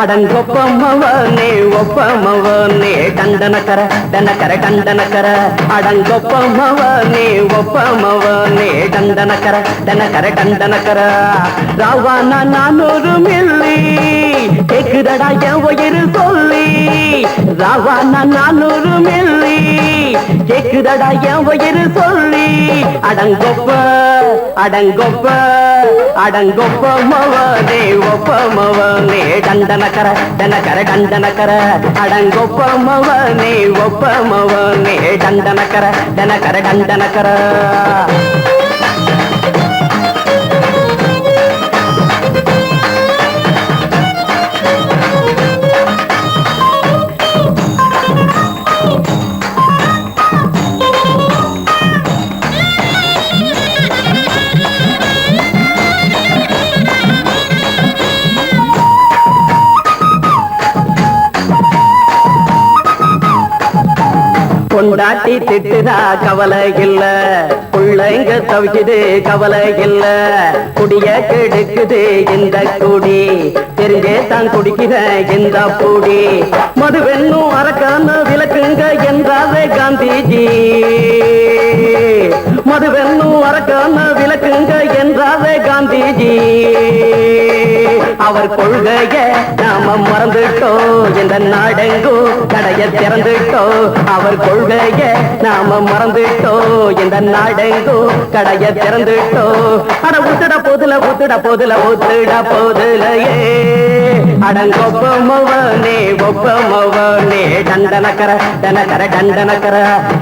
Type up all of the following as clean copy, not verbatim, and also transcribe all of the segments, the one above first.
அடங்கொப்பமவனே ஒப்பமவனே டண்டனக்கர டனக்கர டண்டனக்கர அடங்கொப்பமவனே ஒப்பமவனே டண்டனக்கர டனக்கர டண்டனக்கர ராவானா 400 milli கேக்குதடா என் உயிர் சொல்லி ராவானா 400 milli கேக்குதடா என் உயிர் சொல்லி அடங்கொப்ப அடங்கொப்ப அடங்கொப்பமவனே ஒப்பமவனே டண்டனக்கர டனக்கர டண்டனக்கர அடங்கொப்பமவனே ஒப்பமவனே டண்டனக்கர டனக்கர டண்டனக்கர கொண்டாட்டி திட்டுதா கவலை இல்ல புள்ளைங்க தவிக்குது கவலை இல்ல குடிய கெடுக்குது இந்த குடி தெரிஞ்சே தான் குடிக்கிற இந்த பூடி மதுவென்னும் அரக்கான விளக்குங்க என்றாவே காந்திஜி மதுவென்னும் அரக்கான விளக்குங்க என்றாவே காந்திஜி அவர் கொள்கைய நாம மறந்துட்டோம் இந்த நாடெங்கோ கடைய திறந்துட்டோம் அவர் கொள்கைய நாம மறந்துட்டோம் இந்த நாடெங்கோ கடைய திறந்துட்டோம் அட ஊத்துட போதுல ஊத்துட போதுல ஊத்துட போதுலையே அடங்கொப்பமவனே ஒப்பமவனே டண்டனக்கர டனக்கர டண்டனக்கர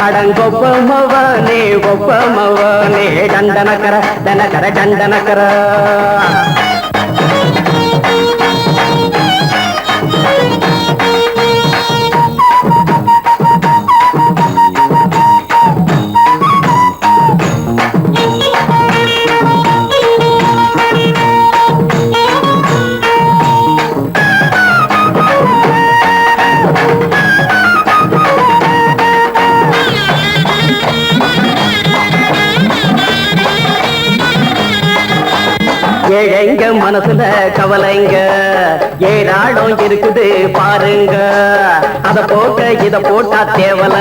அடங்கொப்பமவனே ஒப்பமவனே டண்டனக்கர டனக்கர டண்டனக்கர ஏழைங்க மனசுல கவலைங்க ஏராளம் இருக்குது பாருங்க அத போட்ட இத போட்டா தேவல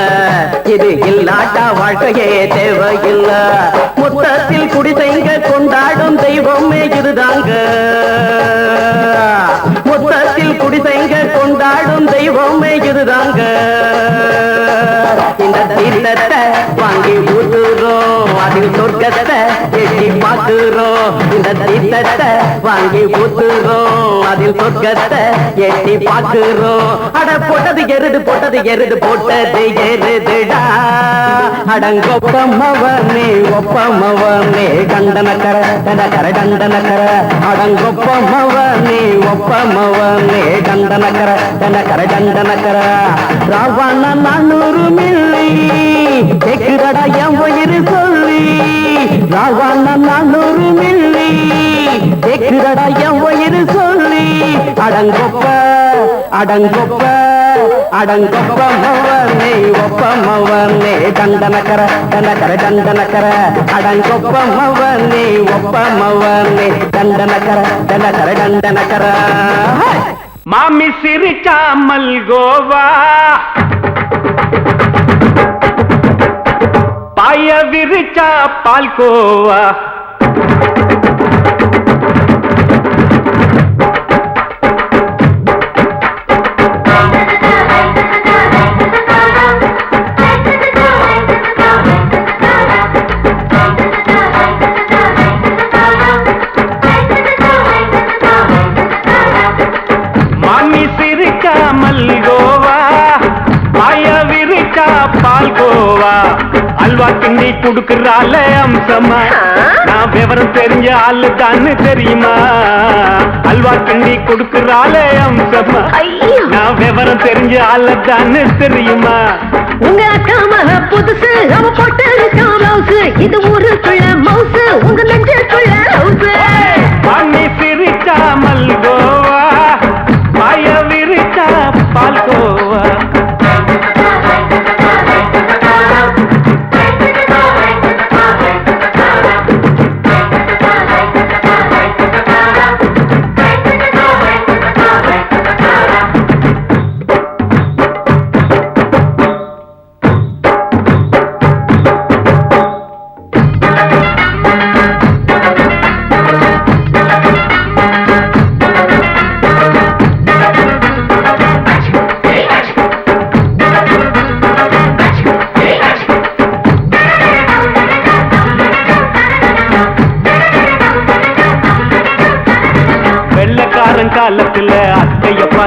இது இல்லாட்டா வாழ்க்கையே தேவையில்ல மொத்தத்தில் குடிசைங்க கொண்டாடும் தெய்வமே இதுதாங்க மொத்தத்தில் குடிசைங்க கொண்டாடும் தெய்வமே இதுதாங்க இந்த தீர்த்தத்தை வாங்கி ஊத்துறோம் அதில் சொர்க்கத்தை எட்டி பார்க்கிறோம் இந்த தீர்த்தத்தை வாங்கி ஊத்துறோம் அதில் சொர்க்கத்தை எட்டி பார்க்கிறோம் அட போட்டது எருது போட்டது எருதுடா அடங்கொப்பமவனே ஒப்பமவனே டண்டனக்கர டனக்கர டண்டனக்கர அடங்கொப்பமவனே ஒப்பமவனே டண்டனக்கர டனக்கர டண்டனக்கர ராவானா 400 மில்லி கேக்குதடா என் உயிர் சொல்லி ராவானா 400 மில்லி கேக்குதடா என் உயிர் சொல்லி அடங்கொப்ப அடங்கொப்ப அடங்கொப்பமவனே ஒப்பமவனே டண்டனக்கர டனக்கர டண்டனக்கர அடங்கொப்பமவனே ஒப்பமவனே டண்டனக்கர டனக்கர டண்டனக்கர மாமி சிரிச்சா மல்கோவா பாய விரிச்சா பால்கோவா மாமி சிரிச்சா மல்கோவா பாய விரிச்சா பால்கோவா அல்வா கிண்டி குடுக்கறால அம்சமா நான் விவரம் தெரிஞ்ச ஆளு தான்னு தெரியுமா அல்வா கிண்டி குடுக்கறால அம்சமா நான் விவரம் தெரிஞ்ச ஆளு தான்னு தெரியுமா உங்க அக்கா மக புதுசு அவ போட்டு பிளவுஸ் இது ஊருக்குள்ள மவுசு உங்க நெஞ்சுக்குள்ள ஹவுஸ் மாமி சிரிச்சா மல்கோவா பாய விரிச்சா பால்கோவா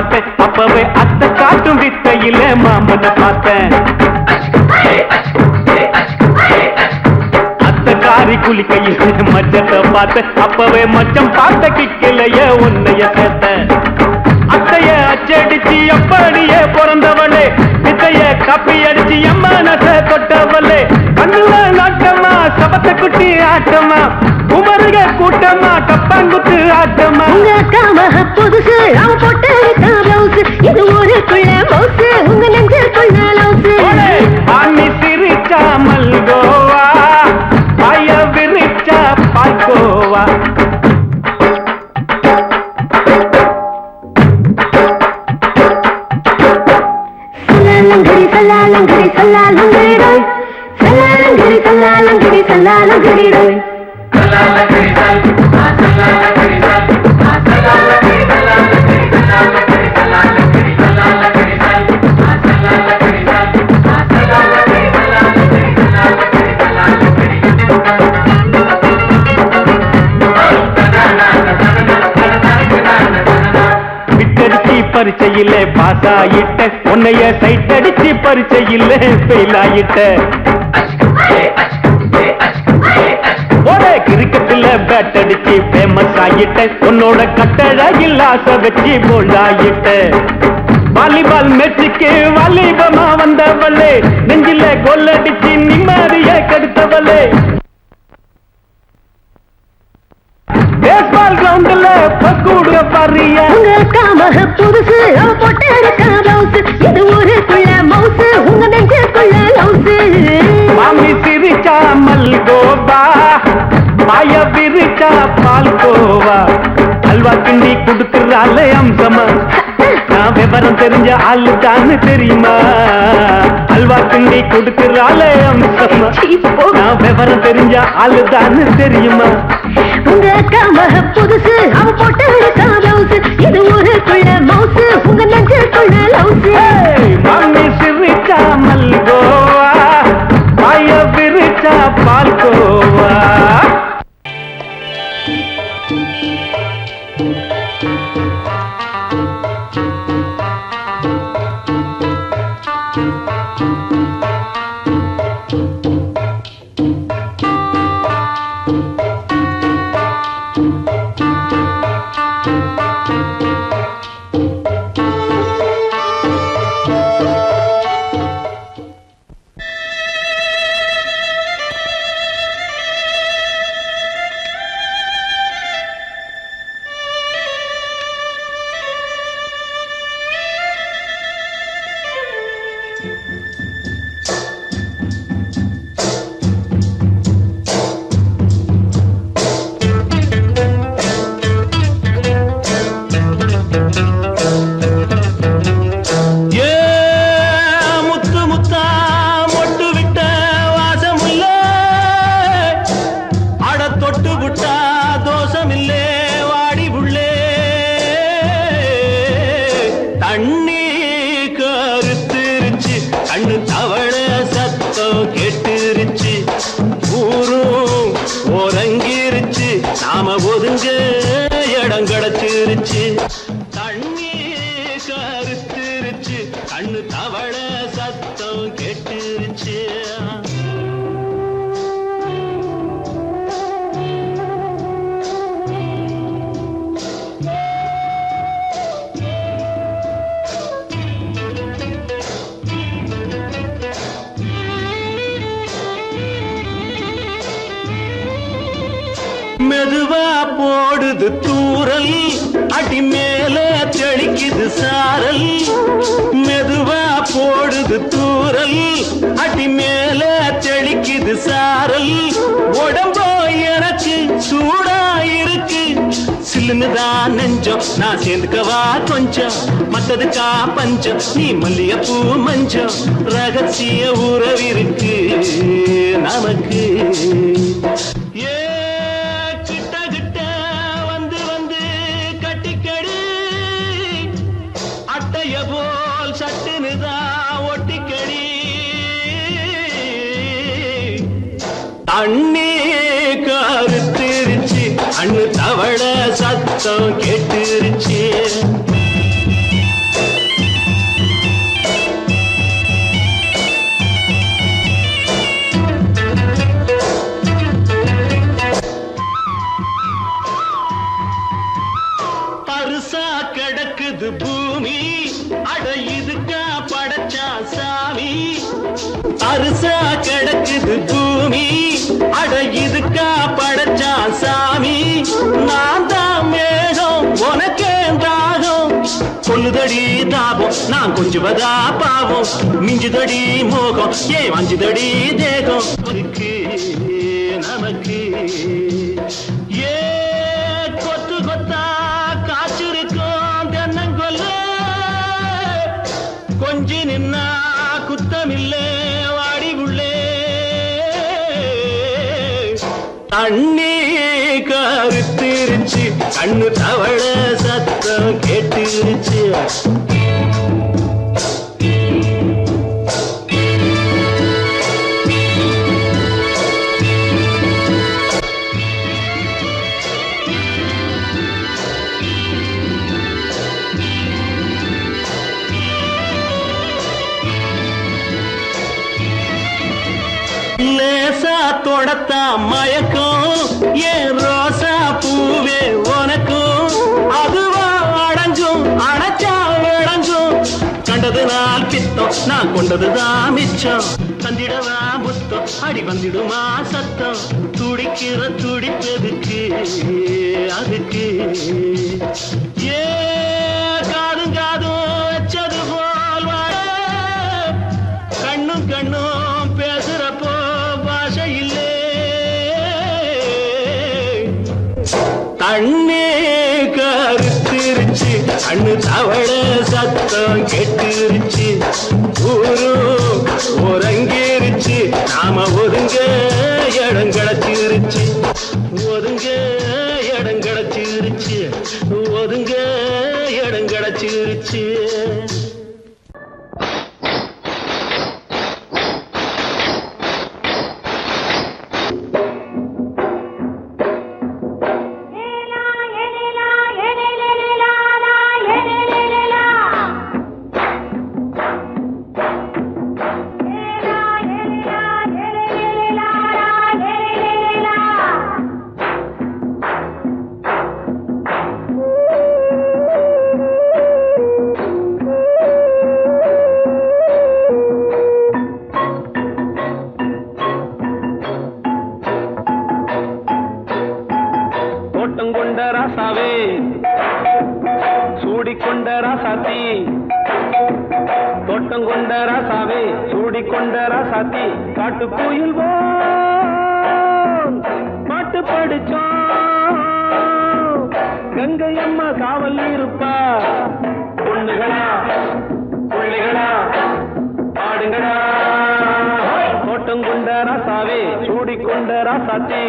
பார்த்தேன் அப்பவே அத்தை காட்டும் வித்தையில மாமனை பார்த்தேன் அத்தை காரி குளிக்கையில மச்சத்தை பார்த்தேன் அப்பவே மச்சம் பார்த்த கிக்கலைய உன்னைய சேர்த்த அத்தைய அச்சடிச்சு அப்படியே பிறந்தவளே வித்தைய காப்பி அடிச்சு எம்மனச தொட்டவளே கண்ணுல நாட்டமா சபத்த குட்டி ஆட்டமா உமருக கூட்டமா கப்பாங்குத்து ஆட்டமா உங்க அக்கா மக புதுசு அவ போட்டு பிளவுஸ் இது ஊருக்குள்ள மவுசு உங்க நெஞ்சுக்குள்ள லவுசு ஆணி சிரிச்சா மல்கோவா பாய விரிச்சா பால்கோவா சல்லாலங்கடி சல்லாலங்கடி சல்லாலங்கடி சல்லாலங்கடி சல்லாலங்கடி விட்டடிச்சு பரிச்சையிலே பாஸ் ஆயிட்ட உன்னைய சைட் அடிச்சு பரிச்சையிலே ஃபெயில் ஆயிட்ட ஒரே கிரிக்கெட்ல பேட் அடிச்சு ஃபேமஸ் ஆயிட்ட உன்னோட கட்டழகில் ஆசை வச்சு போல்ட் ஆயிட்ட வாலிபால் மேட்சுக்கு வாலிபமா வந்தவளே நெஞ்சில கோல் அடிச்சு நிம்மதிய கெடுத்தவளே பேஸ்பால் கிரவுண்ட்ல பக்கூட பாரியா உங்க அக்கா மக புதுசு அவ போட்டு பிளவுஸ் இது ஊருக்குள்ள மவுசு உங்க நெஞ்சுக்குள்ள லவுசு மாமி சிரிச்சா மல்கோவா பாய விரிச்சா பால்கோவா அல்வா கிண்டி குடுக்கறால அம்சமா நான் விவரம் தெரிஞ்ச ஆளு தானு தெரியுமா அல்வா கிண்டி குடுக்கறால அம்சமா நான் விவரம் தெரிஞ்ச ஆளு தானு தெரியுமா உங்க அக்கா மக புதுசு அவ போட்டு பிளவுஸ் இது ஊருக்குள்ள மவுசு உங்க நெஞ்சுக்குள்ள லவுசு மாமி சிரிச்சா மல்கோவா பாய விரிச்சா பால்கோவா மெதுவா போடுது தூரல் அடி மேல தெளிக்குது சாரல் மெதுவா போடுது தூரல் அடி மேல தெளிக்குது சாரல் உடம்போ எனக்கு சூடா இருக்கு சில்லுன்னுதான் நெஞ்சம் நான் சேர்ந்துக்கவா கொஞ்சம் மத்ததுக்கா பஞ்சம் நீ மல்லிகைப்பூ மஞ்சம் ரகசிய உறவிருக்கு நமக்கு அண்ணே கருத்திருச்சு அண்ணு தவள சத்தம் கேட்டுருச்சு சாமி நான் தான் மேகம் உனக்கேந்தாகும் கொல்லுதடி தாபம் நான் கொஞ்சுவதா பாவம் மிஞ்சுதடி மோகம் ஏன் வஞ்சுதடி தேகம் இருக்கு நமக்கு ஏ கொத்து கொத்தா காய்ச்சிருக்கும் தென்னங்கொல்ல கொஞ்சி நின்னா குத்தமில்லே வாடி உள்ளே தண்ணி கருத்திருச்சு கண்ணு தவள சத்தம் கேட்டுருச்சு லேசா தொடத்தா மயக்கம் ஏன் ரோசா பூவே உனக்கும் அதுவா அடைஞ்சும் அடைச்சா விளங்கும் கண்டது நாள் பித்தம் நான் கொண்டதுதான் மிச்சம் தந்திடவா புத்தம் அடி வந்திடுமா சத்தம் துடிக்கிற துடிப்பதுக்கு அதுக்கு ஏ காதும் காதும் வச்சது போல் வாழ கண்ணும் கண்ணும் பேசுறப்போ பாஷை இல்லே கண்ணே கருத்திருச்சு கண்ணு தவள சத்தம் கெட்டுருச்சு ஊரு உறங்கிருச்சு நாம ஒதுங்க இடம் கிடைச்சிருச்சு ஒதுங்க இடம் கிடைச்சிருச்சு ஒதுங்க இடம் கிடைச்சிருச்சு சூடிக்கொண்ட ராசாத்தி தோட்டம் கொண்ட ராசாவே சூடிக்கொண்ட ராசாத்தி காட்டு கோயில் பாட்டு படிச்சோம் கங்கை அம்மா காவல் இருப்பா பொண்ணுகளா பிள்ளைகளா பாடுங்களா தோட்டம் கொண்ட ராசாவே சூடிக்கொண்ட ராசாத்தி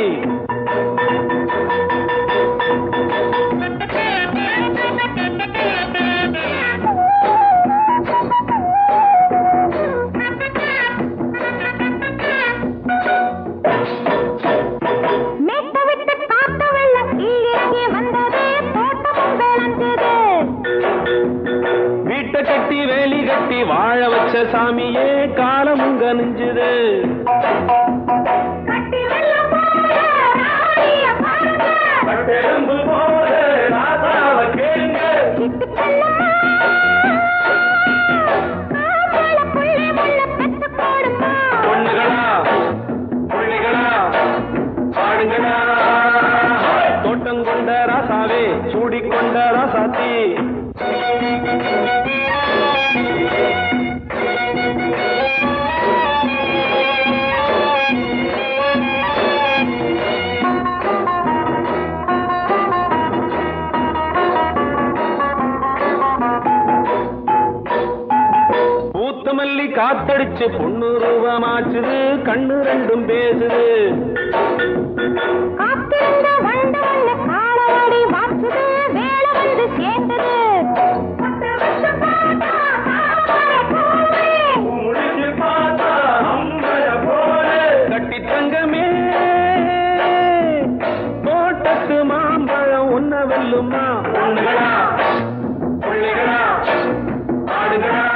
கட்டி வேலி கட்டி வாழ வச்ச சாமியே காலமுங்க நெஞ்சுது பொண்ணுகளா பிள்ளைகளா பாடுங்களா தோட்டம் கொண்ட ராசாவே சூடிக்கொண்ட ராசாத்தி பூத்தமல்லி காத்தடிச்சு பொண்ணு ரூபமாச்சுது கண்ணு ரெண்டும் பேசுது கட்டி தங்கமே தோட்டத்து மாம்பழம் உன்ன வெல்லுமா பொண்ணுகளா பிள்ளைகளா ஆடுகளா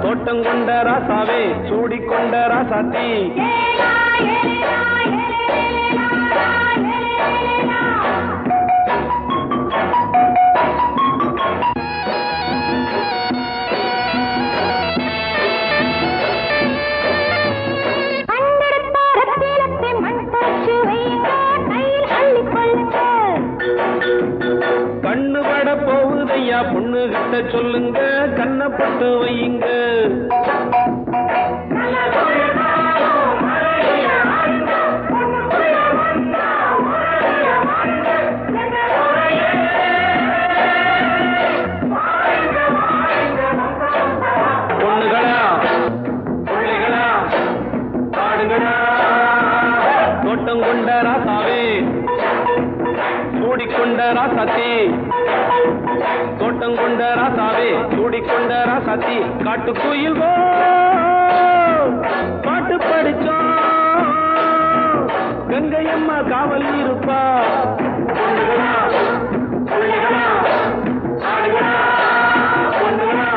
தோட்டம் கொண்ட ராசாவே சூடிக்கொண்ட ராசாத்தி கை கிட்ட சொல்லுங்க கண்ணப்பட்டு வையுங்க பொண்ணுகளா பிள்ளைகளா ஆடுகளா தோட்டம் கொண்ட ராசாவே சூடிக்கொண்ட ராசாத்தி தோட்டம் கொண்ட ராசாவே சூடிக்கொண்ட ராசாத்தி காட்டுக்குயில் பாட்டு படிச்சோம் கங்கையம்மா காவல் இருப்பா பொண்ணுகளா பிள்ளைகளா ஆடுகளா பொண்ணுகளா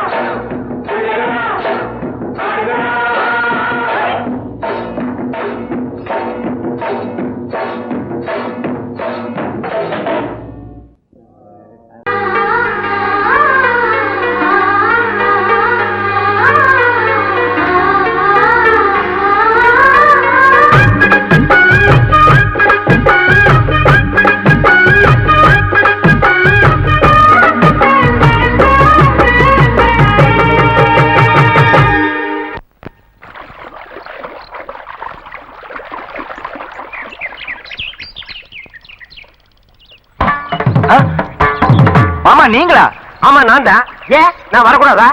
பிள்ளைகளா ஆடுகளா மாமா நீங்களா? ஆமா நான் தான். ஏன் நான் வரக்கூடாதா?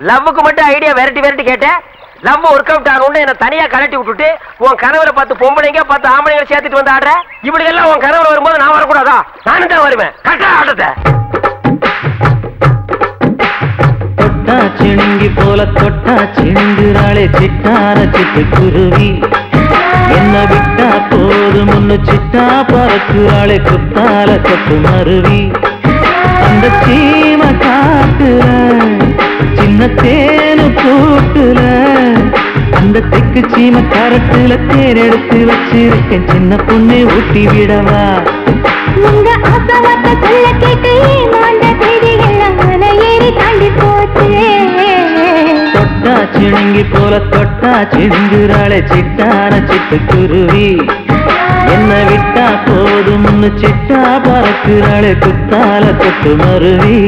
லவ்வுக்கு மட்டும் ஐடியா வெரைட்டி கேட்டேன். லவ் ஒர்க் அவுட் ஆகணும்னு என்ன தனியா கலட்டி விட்டுட்டு உன் கனவுல 10 பொம்பளைங்க 10 ஆம்பளைங்க சேர்த்துட்டு வந்து ஆடுற. இப்படி எல்லாம் உன் கனவுல வரும்போது நான் வரக்கூடாதா? நானும் தான் வருவேன். கரெக்டா ஆட்டத்தை தொட்டா சிணுங்கி போல தொட்டா சிணுங்குறாளே சிட்டார சிட்டு குருவி என்ன விட்டா போதும் முன்னு சிட்டா பறக்குறாளே குத்தால கொட்டு மருவி அந்த சீம காட்டுல சின்ன தேனு கூட்டுல அந்த தெக்கு சீம கரட்டுல தேர் எடுத்து வச்சிருக்கேன் சின்ன பொண்ணு ஊட்டி விடவா உங்க ஆசவாத்த சொல்ல கேட்டு மாண்ட தேதி எல்லாம் மலை ஏறி தாண்டி போச்சு தொட்டா சிணுங்கி போல தொட்டா சிணுங்குறாளே சிட்டான சிட்டு குருவி என்ன விட்டா போதும் சிட்டா பறக்குறாளே குத்தால கொட்டு மருவி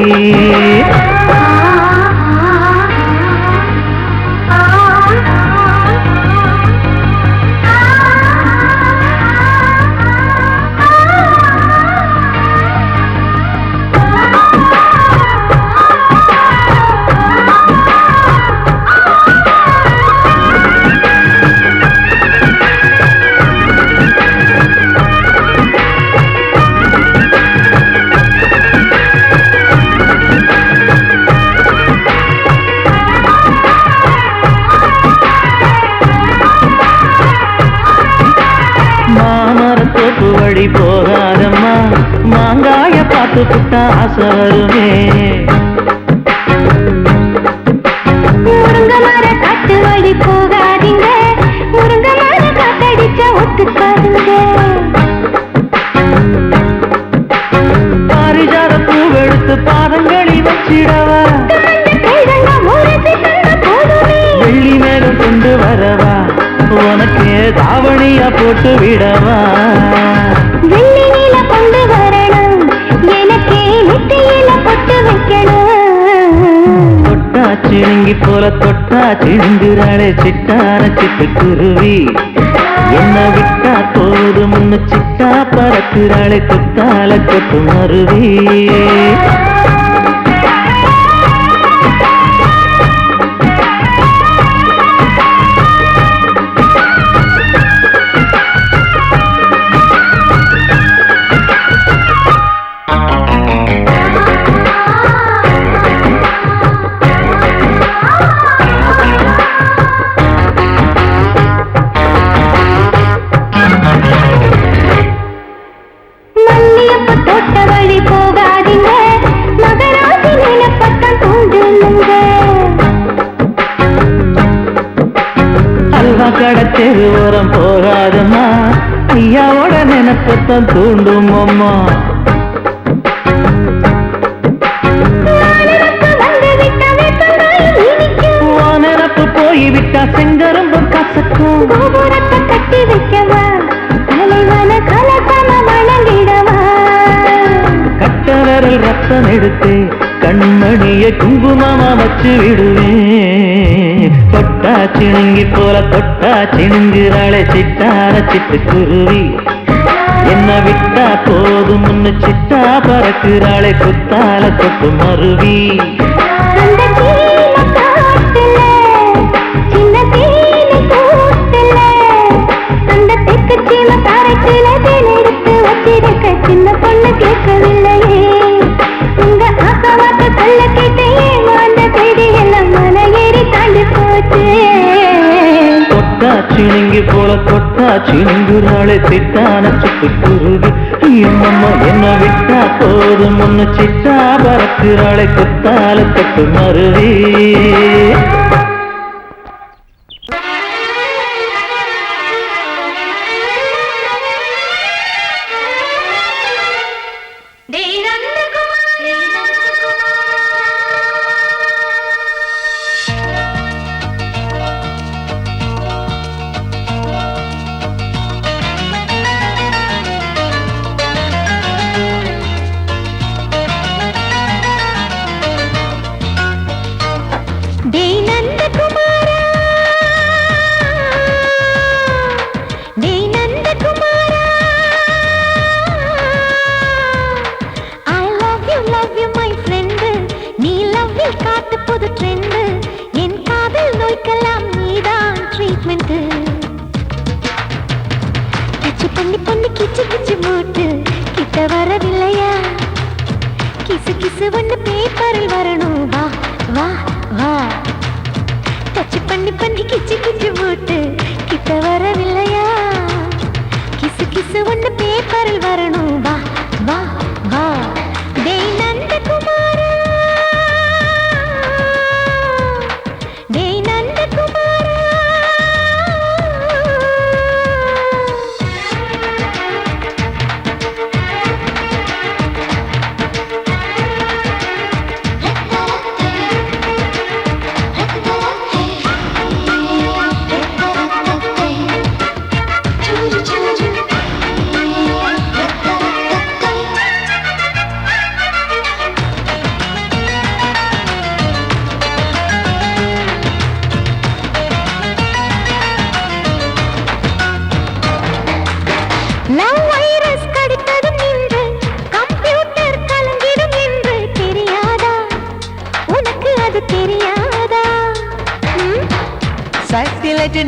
மாமரத்தோப்பு வழி போகாதம்மா மாங்காய பார்த்து புட்டா ஆசை வருமே முருங்க மர காட்டு வழி போகாதீங்க முருங்க மர காத்தடிச்ச ஒத்துக்காதுங்க பாரிஜாத பூவெடுத்து பாதங்களில் வச்சிடவா வெள்ளி மேலும் கொண்டு வரவா உனக்கு தாவணியா போட்டு விடவா வெள்ளி நீல கொண்டு வரணும் எனக்கே நெத்தியில பொட்டு வைக்கணும் தொட்டா சிணுங்கி போல தொட்டா சிணுங்குறாளே சிட்டான சிட்டு குருவி என்ன விட்டா போதும் சிட்டா பறக்குறாளே குத்தால கொட்டு மருவி தோட்ட வழி போகாதீங்க மகராசி நிலப்பட்டம் தூண்டுங்க அல்வா கடை தெருவோரம் போகாதம்மா ஐயாவோட நினைப்பத்தான் தூண்டும் அம்மா நினப்பு போய்விட்டா செங்கரும்பு கசக்கும் கோபுரத்தை கட்டி வைக்கவா தலைவன கலசம வணங்கிடவா கட்ட விரல் ரத்தம் எடுத்து கண்மணிய கைய குங்குமமா வச்சு விடுவேன். தொட்டா சிணுங்கி போல தொட்டா சிணுங்குறாளே சிட்டார சிட்டுக்குருவி. என்ன விட்டா போதும் முன்னு சிட்டா பறக்குறாளே குத்தால தொட்டு மருவி. சின்ன பொண்ணு கேட்கவில்லையே உங்க ஆசவாக்க சொல்ல கேட்டையே அந்த செய்தி எல்லாம் மலை ஏறி தாண்டி போச்சு. தொட்டா சிணுங்கி போல தொட்டா சிணுங்குறாளே சிட்டான சிட்டுக்குருவி. அம்மா என்ன விட்டா போதும் முன்னு சிட்டா பறக்குறாளே குத்தால தொட்டு மருவி.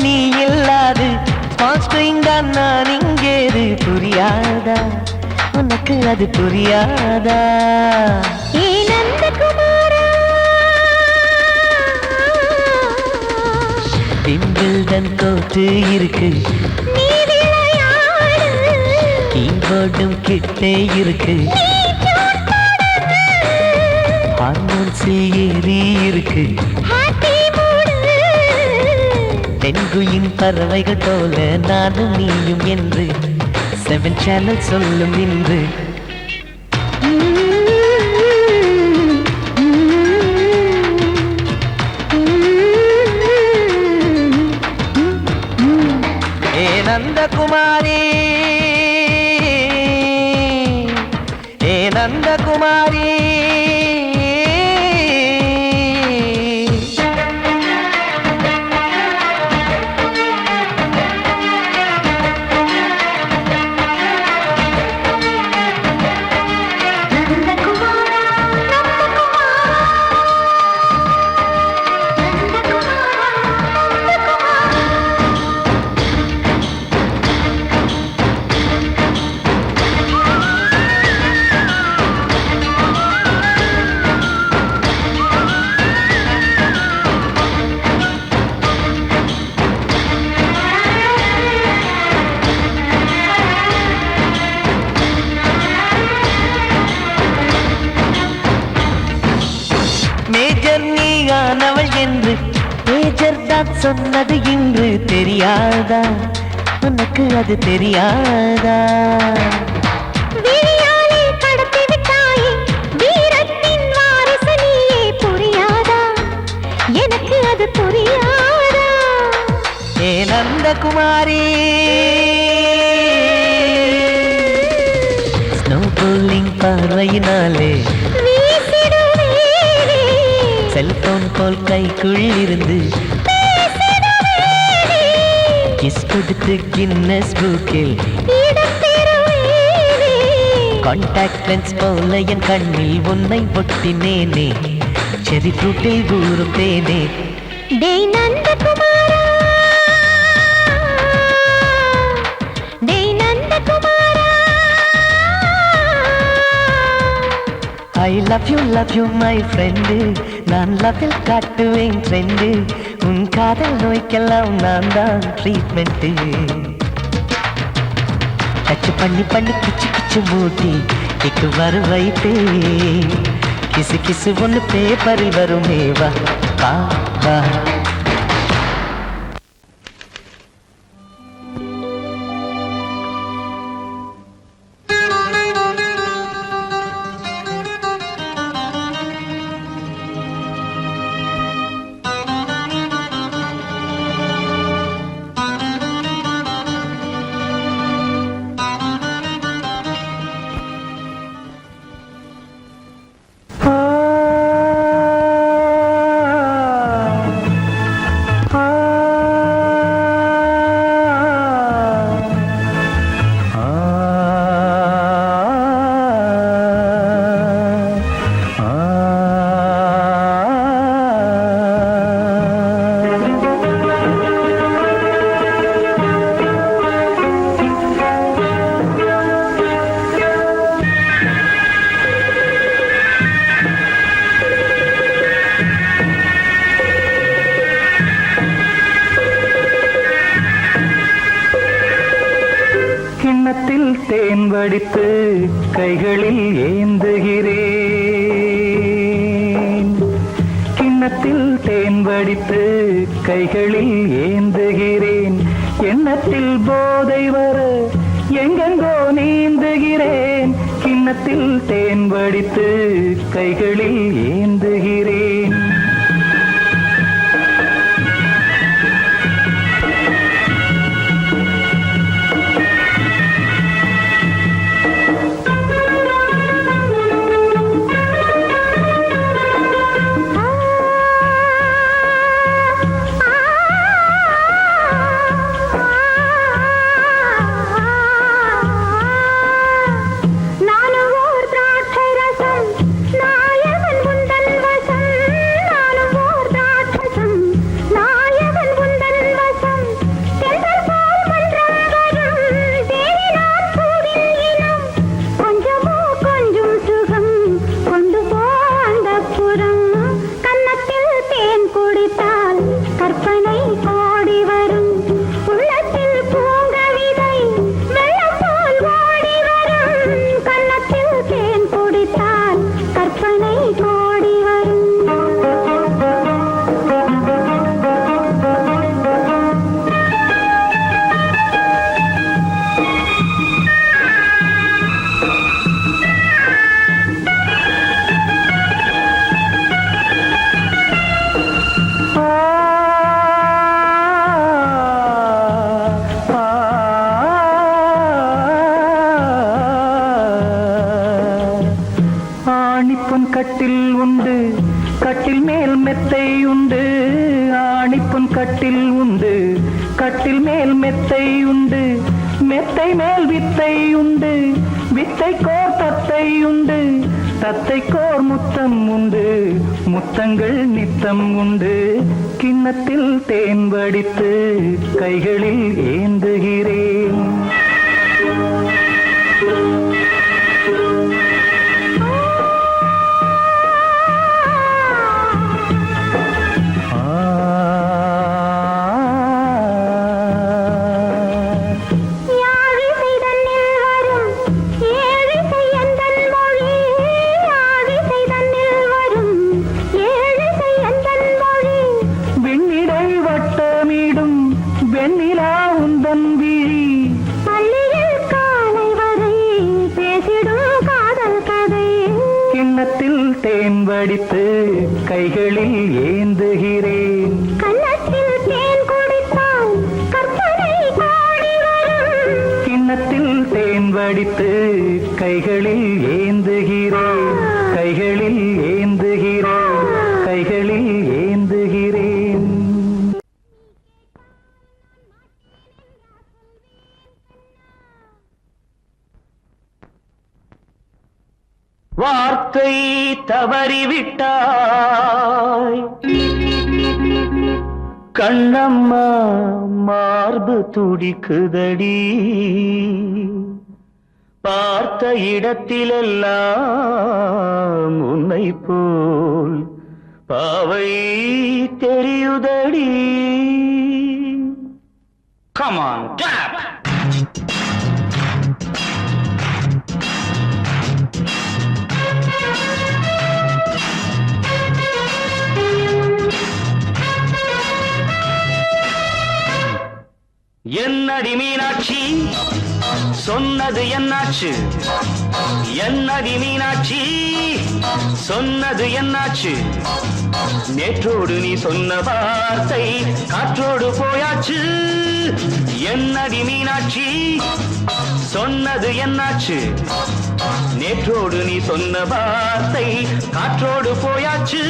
நீ இல்லாது நான் இங்கேது புரியாதா உனக்கு அது புரியாதா? விம்பிள்டன் கோட்டு இருக்கு கீபோர்டும் கிட்டே இருக்கு ஹார்மோன்ஸில் ஏறி இருக்கு தென்குயின் பறவைகள் போல நானும் நீயும் என்று 7 சேனல் சொல்லும் இன்று. ஏ நந்தகுமாரி ஏ நந்தகுமாரி என்று பேஜர் தான் சொன்னது இன்று தெரியாதா உனக்கு அது தெரியாதா? எனக்கு அது புரியாதா? ஏ நந்தகுமாரி ஸ்னோ போலிங் பார்வையினாலே செல்போன் போல் கைக்குள் இருந்து கிஸ் கொடுத்து கின்னஸ் புக்கில் கான்டாக்ட் லென்ஸ் போல என் கண்ணில் உன்னை ஒட்டினேனே செரி ஃப்ரூட்டில் ஊறும் தேனே டேய் நந்தகுமாரா டேய் நந்தகுமாரா I love you my friend நான் லவ்வில் காட்டுவேன் ட்ரெண்டு உன் காதல் நோய்க்கெல்லாம் நான் தான் ட்ரீட்மெண்ட்டு டச் பண்ணி கிச்சு கிச்சு மூட்டி கிக்கு வர வைத்தே கிசு கிசு ஒன்று பேப்பரில் வருமே வா வா கிண்ணத்தில் தேன் வடித்து கைகளில் ஏந்துகிறேன் கிண்ணத்தில் தேன் வடித்து கைகளில் ஏந்துகிறேன் எண்ணத்தில் போதை வர எங்கெங்கோ நீந்துகிறேன் கிண்ணத்தில் தேன் வடித்து கைகளில் ஏந்துகிறேன் கட்டில் உண்டு கட்டில் மேல் மெத்தை உண்டு ஆணிப்பொன் கட்டில் உண்டு கட்டில் மேல் மெத்தை உண்டு மெத்தை மேல் வித்தை உண்டு வித்தை கோர் தத்தை உண்டு தத்தை கோர் முத்தம் உண்டு முத்தங்கள் நித்தம் உண்டு கிண்ணத்தில் தேன் வடித்து கைகளில் ஏந்துகிறேன் தேன் வடித்து கைகளில் ஏந்துகிறேன் கன்னத்தில் தேன் குடித்தால் கற்பனை கோடி வரும் கிண்ணத்தில் தேன் வடித்து கைகளில் ஏந்துகிறேன் கைகளில் ஏந்துகிறேன் கைகளில் வார்த்தை தவறிவிட்டாய் கண்ணம்மா மார்பு துடிக்குதடி பார்த்த இடத்திலெல்லாம் உன்னை போல் பாவை தெரியுதடி. Come on, tap! என்னடி மீனாட்சி சொன்னது என்னாச்சு? என்னடி மீனாட்சி சொன்னது என்னாச்சு? நேற்றோடு நீ சொன்ன வார்த்தை காற்றோடு போயாச்சு. என்னடி மீனாட்சி சொன்னது என்னாச்சு? நேற்றோடு நீ சொன்ன வார்த்தை காற்றோடு போயாச்சு.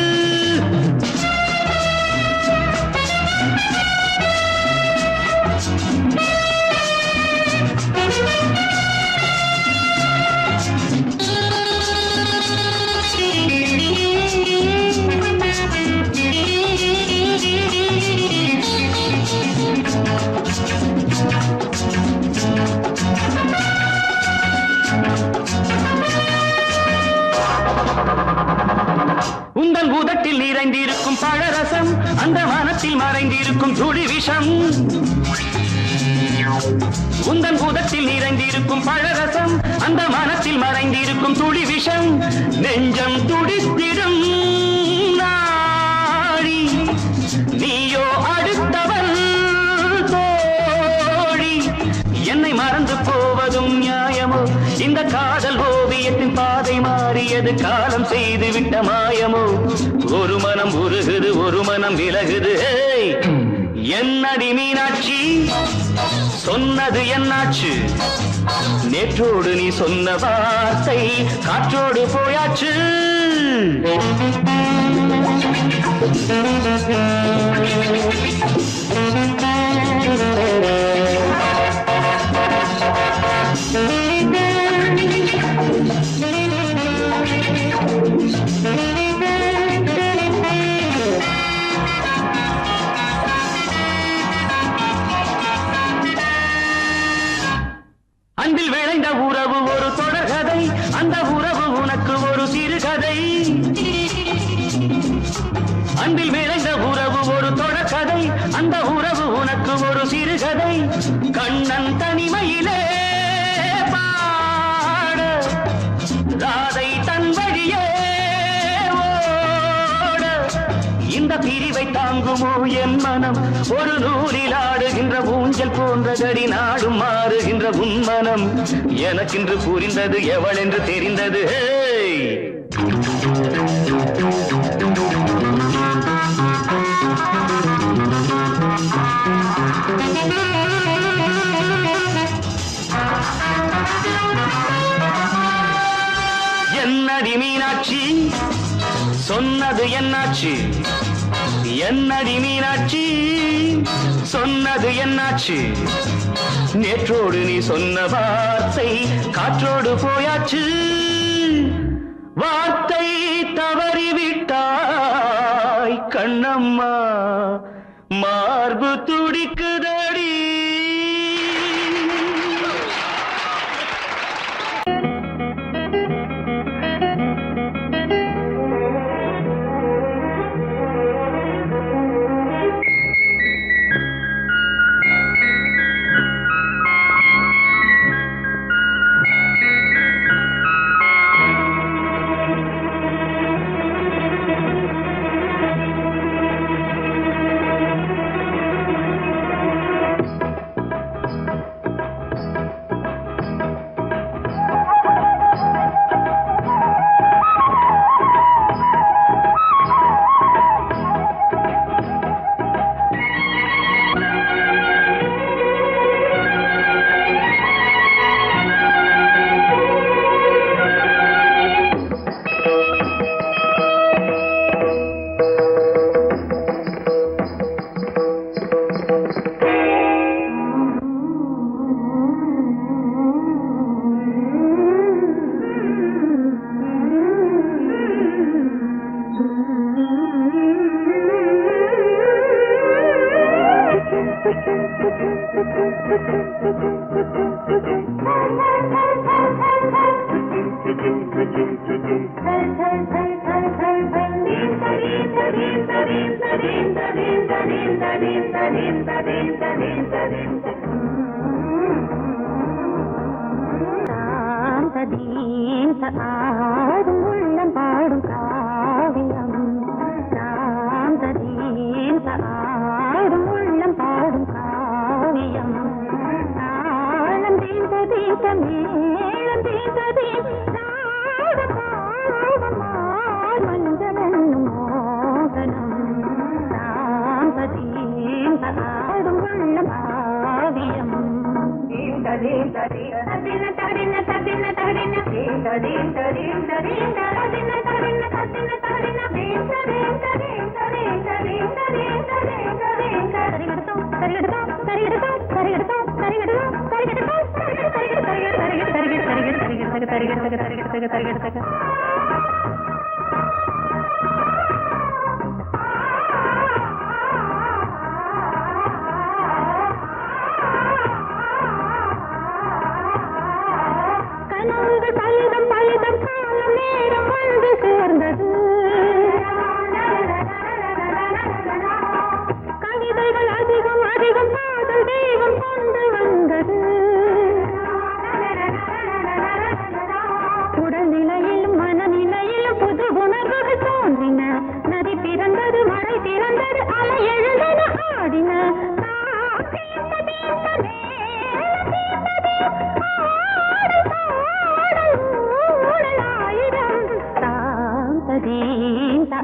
உந்தன் பூதத்தில் நிறைந்திருக்கும் பழரசம் அந்த வானத்தில் மறைந்திருக்கும் துளி விஷம். உந்தன் பூதத்தில் நிறைந்திருக்கும் பழரசம் அந்த வானத்தில் மறைந்திருக்கும் துளி விஷம். நெஞ்சம் துடித்திடும் நாடி நீயோ அடுத்தவள் தோழி. என்னை மறந்து போவதும் நியாயமோ? இந்த காதல் ஓவியத்தின் பாதை மாறியது காலம் செய்து விட்ட மாயமோ? ஒரு மனம் உருகுது ஒரு மனம் விலகுது. என்னடி மீனாட்சி சொன்னது என்னாச்சு? நேற்றோடு நீ சொன்ன வார்த்தை காற்றோடு போயாச்சு. அன்பில் விளைந்த உறவு ஒரு தொடர்கதை, அந்த உறவு உனக்கு ஒரு சிறுகதை. அன்பில் விளைந்த உறவு ஒரு தொடர்கதை, அந்த உறவு உனக்கு ஒரு சிறுகதை. கண்ணன் தனிமையிலே பாட ராதை தன் வழியே ஓட. இந்த பிரிவை தாங்குமோ என் மனம்? ஒரு நூலில் ஆடுகின்ற ஊஞ்சல் போன்றதடி நாடும் மாறுகின்ற உன்மனம். எனக்கென்று புரிந்தது எவள் என்று தெரிந்தது. என்னடி மீனாட்சி சொன்னது என்னாச்சு? என்னடி மீனாட்சி சொன்னது என்னாச்சு? நேற்றோடு நீ சொன்ன வார்த்தை காற்றோடு போயாச்சு. வார்த்தை தவறிவிட்டாய் கண்ணம்மா மார்பு துடிக்குதடி. ஆடும் உள்ளம் பாடும் காவியம் ஆடும் உள்ளம் பாடும் காவியம் தாளம் தீந்த தீந்த மேளம் தீந்த தீந்த மஞ்சளும் மோகனம் ஆடும் உள்ளம் காவியம் பலிதம் பலிதம் காலம் நேரம் வந்து சேர்ந்தது கவிதைகள் அதிகம் அதிகம் காதல் தெய்வம் கொண்டு வந்தது உடல்நிலையிலும் மனநிலையிலும் புது உணர்வுகள் தோன்றின நதி பிறந்தது மழை பிறந்தது அலை எழுந்தது ஆடின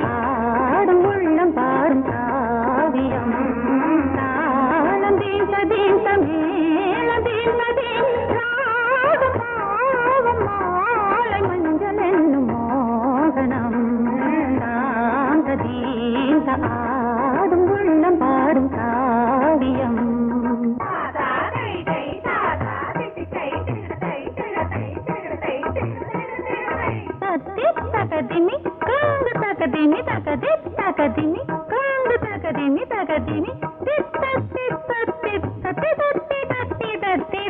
ஆடும் உள்ளம் பாடும் காவியம் தாளம் தீந்த தீந்த மேளம் தீந்த தீந்த மாலை மஞ்சள் என்னும் மோகனம் தாந்த தீந்த ஆடும் உள்ளம் பாடும் காவியம் தகதினி காங்கு தகதினி தகதி தகதினி காங்கு தகதினி தகதினி தித்த தித்த தித்த தித்தி தத்தி தத்தி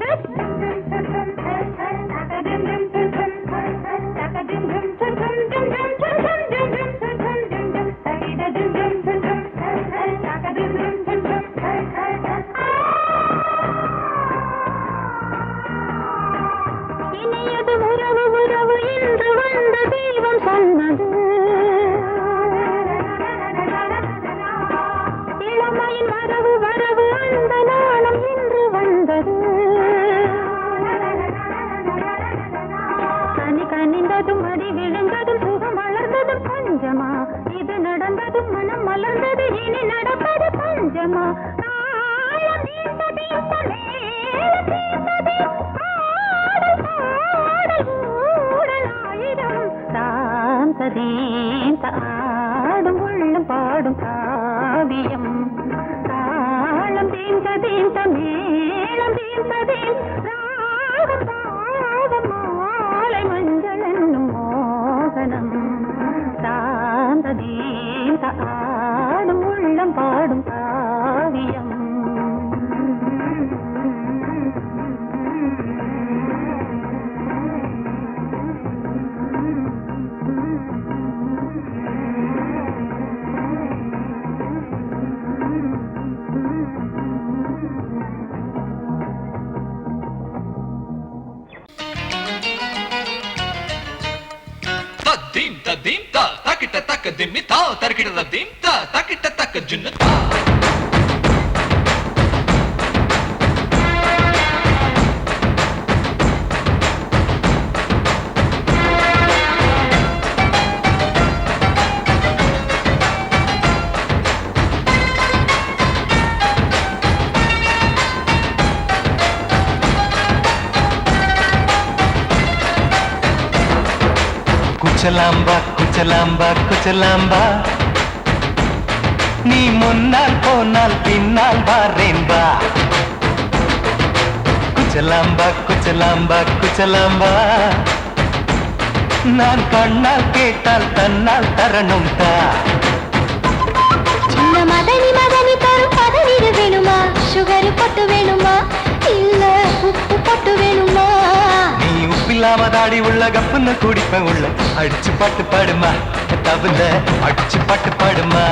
இனியது உறவு உறவு என்று வந்த தெய்வம் சொன்னது இளமையின் வரவு வரவு அந்த நாளம் இன்று வந்தது கனி கனிந்ததும் அடி விழுந்ததும் சுகம் வளர்ந்ததும் பஞ்சமா இது நடந்ததும் மனம் மலர்ந்தது இனி நடப்பது பஞ்சமா ஆடும் உள்ளம் பாடும் காவியம் தாளம் தீந்த தீந்த மேளம் தீந்த தீந்த மாலை மஞ்சள் என்னும் மோகனம் தாந்த தீந்த ஆடும் உள்ளம் பாடும் காவியம் dim ta takita tak dim ta tarkita dim ta takita tak jun ta குச்சலாம்பா குச்சலாம்பா குச்சலாம்பா நீ முன்னால் போனால் பின்னால் வாரேன்பா குச்சலாம்பா குச்சலாம்பா குச்சலாம்பா நான் கண்ணால் கேட்டால் தன்னால் தரணும் தா சின்ன மதனி மதனி தரும் பதநீர் வேணுமா சுகர் பொட்டு வேணுமா இல்ல உப்பு பொட்டு வேணுமா நீ உப்பில் இல்லாம தாடி உள்ள கப்புன்னு குடிப்பேன் உள்ள அடிச்சு பாட்டு பாடுமா தவிர அடிச்சு பாட்டு பாடுமா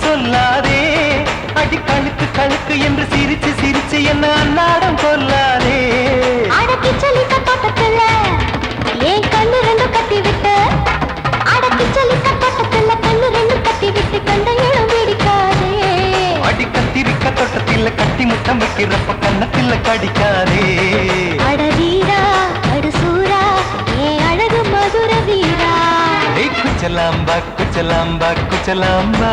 சொல்லாதே அடி கழுக்கு கழுக்கு என்று சிரிச்சு சிரிச்சு என்ன அன்னாடம் கொல்லாதே அடக்கி சொல்லிக்க தோட்டத்துல ஏன் கண்ணு ரெண்டு கட்டி விட்டு அடக்கி சொல்லிக்க தோட்டத்துல கண்ணு ரெண்டு கட்டி விட்டு கண்ட இடம் பிடிக்காதே அடி கத்திரிக்க தோட்டத்தில் கட்டி முட்டம் வைக்கிறப்ப கண்ணத்தில் கடிக்காதே அட வீரா அடு சூரா ஏன் அழகு மதுர வீரா குச்சலாம்பா குச்சலாம்பா குச்சலாம்பா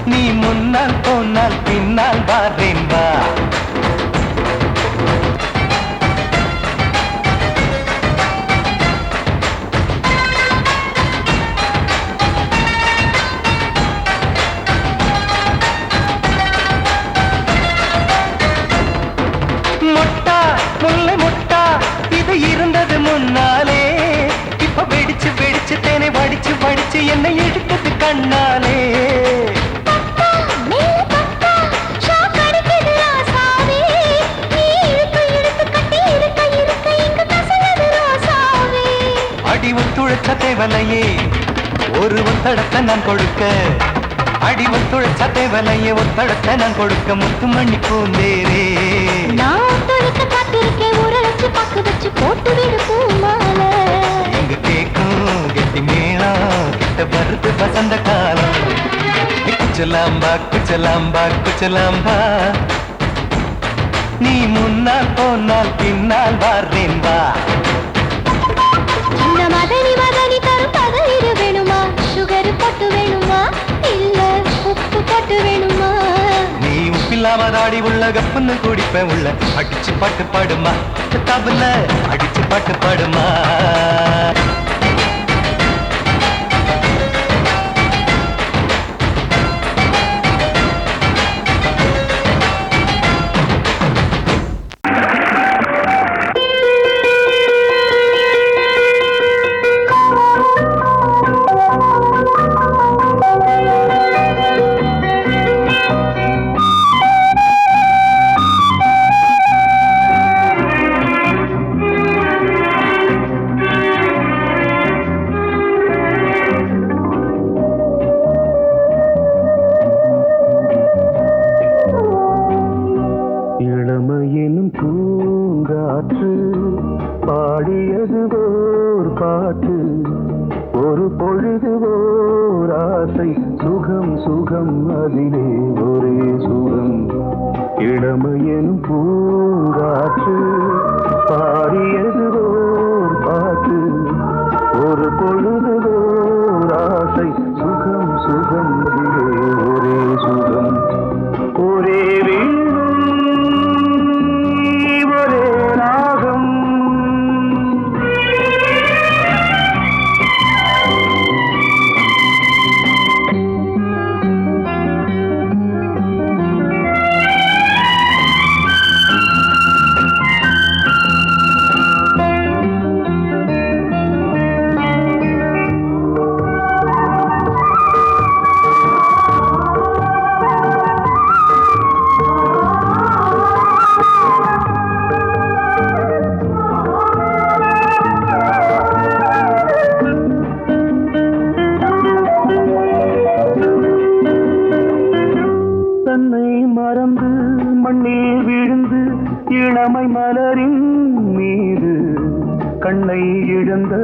நீ முன்னால் போனால் பின்னால் வாரேன் வா மொட்டா முல்லை மொட்டா இது இருந்தது முன்னாலே இப்ப வெடிச்சு வெடிச்சு தேனை வடிச்சு வடிச்சு என்னை எடுத்தது கண்ணாலே அடி ஒத்துழைச்ச தேவலையே ஒரு ஒத்தடத்தை நான் கொடுக்க அடி ஒத்துழைச்ச தேவலையே ஒத்தடத்தை நான் கொடுக்க முத்துமணி பூந்தேரே நான் தொழிக்க காத்திருக்கேன் உரளச்சு பக்கு வச்சு போட்டு விடு பூமாலை எங்க கேக்கும் கெட்டி மேளம் கிட்ட வருது வசந்த காலம் குச்சலாம்பா குச்சலாம்பா குச்சலாம்பா நீ முன்னால் போனால் பின்னால் வாரேன் வா இந்த மதனி மதனி தரும் பதனிடு வேணுமா சுகர் போட்டு வேணுமா இல்ல உப்பு போட்டு வேணுமா நீ உப்பில்லாம தாடி உள்ள கப்புன்னு குடிப்பேன் உள்ள அடிச்சு பாட்டு பாடுமா தபுல அடிச்சு பாட்டு பாடுமா இளமையினும் பூங்காற்று பாடியது ஓர் பாட்டு ஒரு பொழுது ஓர் ஆசை சுகம் சுகம் அதிலே ஒரே சுகம் இளமையினும் பூங்காற்று பாடியது ஓர் பாட்டு ஒரு பொழுது ஓர் ஆசை சுகம் சுகம் அதிலே ஒரே சுகம் ஒரே இளமை மலரின் மீது கண்ணை இழந்த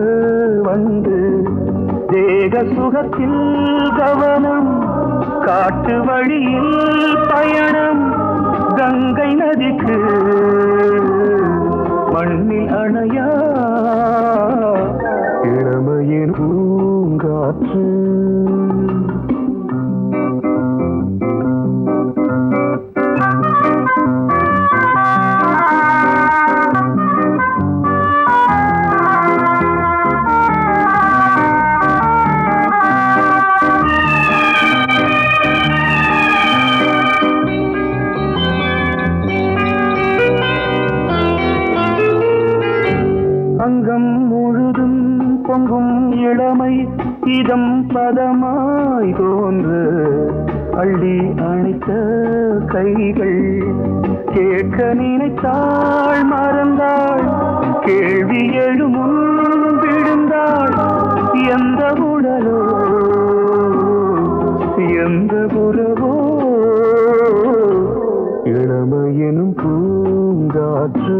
வந்து தேக சுகத்தில் கவனம் காட்டு வழியில் பயணம் கங்கை நதிக்கு மண்ணில் அணையா பூங்காற்று அங்கம் முழுதும் பொங்கும் இளமை இதம் பதமாய் தோன்று அள்ளி அணைத்த கைகள் கேட்க நினைத்தாள் மறந்தாள் கேள்வி எழுமுன் விழுந்தாள் எந்த உடலோ எந்த உறவோ இளமையெனும் பூங்காற்று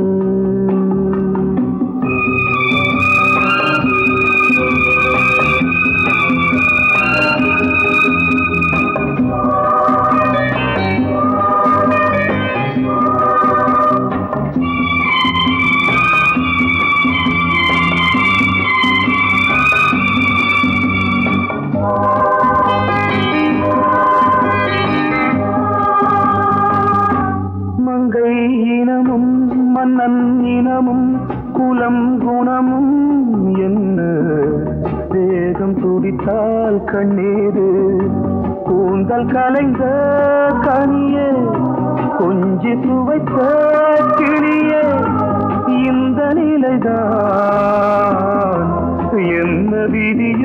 மங்கை இனமும் மன்னன் இனமும் குலம் குணமும் என்ன வேகம் துடித்தால் கண்ணீரு கூந்தல் கலைந்த கனியே கொஞ்சி சுவைத்த கிளியே இந்த நிலைதான் என்ன விதியோ